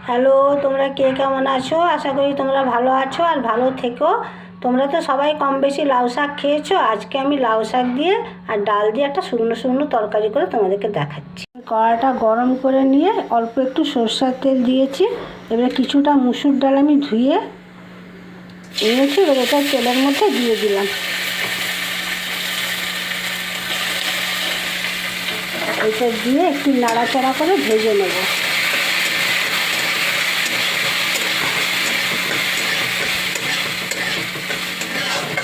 Hello, তোমরা কে কেমন আছো? আশা করি তোমরা ভালো আছো আর ভালো থেকো। তোমরা তো সবাই কম বেশি লাউ শাক খেয়েছো। আজকে আমি লাউ শাক দিয়ে আর ডাল দিয়ে একটা শুকনো শুকনো তরকারি করে তোমাদেরকে দেখাচ্ছি। কড়াটা গরম করে নিয়ে অল্প একটু সরষের তেল দিয়েছি। এবারে কিছুটা মুসুর ডাল আমি ধুয়ে নিয়েছি, এবার এটা তেলের মধ্যে দিয়ে দিলাম। এটা দিয়ে একটু নাড়াচাড়া করে ভেজে নেব।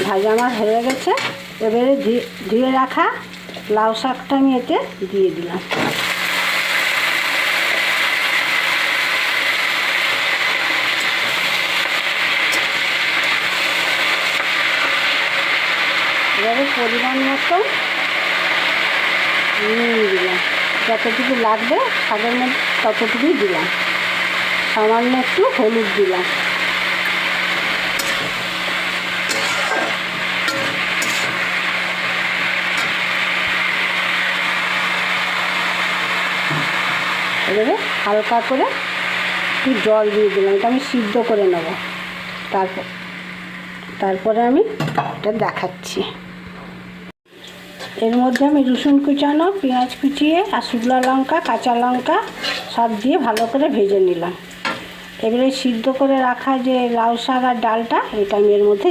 ভাজা আমার হয়ে গেছে। এবারে ধুয়ে রাখা লাউ শাকটা আমি এতে দিয়ে দিলাম। এবারে পরিমাণ মতো নুন দিলাম, যতটুকু লাগবে শাকের মধ্যে ততটুকুই দিলাম। সামান্য একটু হলুদ দিলাম। এবারে হালকা করে একটু জল দিয়ে দিলাম। এটা আমি সিদ্ধ করে নেব। তারপরে আমি এটা দেখাচ্ছি। এর মধ্যে আমি রসুন কুচানো, পেঁয়াজ কুচিয়ে আর শুকনো লঙ্কা, কাঁচা লঙ্কা সব দিয়ে ভালো করে ভেজে নিলাম। এবারে সিদ্ধ করে রাখা যে লাউ শাক আর ডালটা এটা আমি এর মধ্যে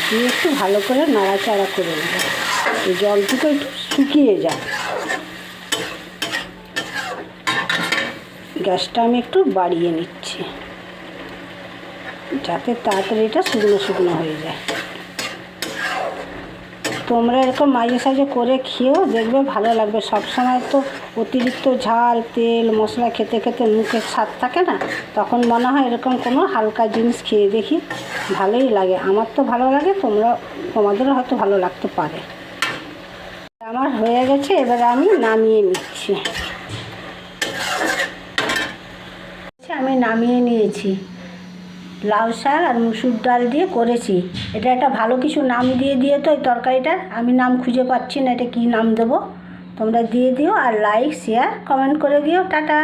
দিয়ে একটু ভালো করে নাড়াচাড়া করে নেব। এই জলটুকু একটু শুকিয়ে যায়। গ্যাসটা আমি একটু বাড়িয়ে নিচ্ছি যাতে তাড়াতাড়ি এটা শুকনো শুকনো হয়ে যায়। তোমরা এরকম মাঝে সাঝে করে খেয়েও দেখবে ভালো লাগবে। সবসময় তো অতিরিক্ত ঝাল তেল মশলা খেতে খেতে মুখের স্বাদ থাকে না, তখন মনে হয় এরকম কোনো হালকা জিনিস খেয়ে দেখি, ভালোই লাগে। আমার তো ভালো লাগে, তোমাদেরও হয়তো ভালো লাগতে পারে। আমার হয়ে গেছে, এবারে আমি নামিয়ে নিচ্ছি। আমি নামিয়ে নিয়েছি। লাউ শাক আর মুসুর ডাল দিয়ে করেছি। এটা একটা ভালো কিছু নাম দিয়ে তো এই তরকারিটার। আমি নাম খুঁজে পাচ্ছি না, এটা কী নাম দেবো। তোমরা দিয়ে দিও আর লাইক শেয়ার কমেন্ট করে দিও। টাটা।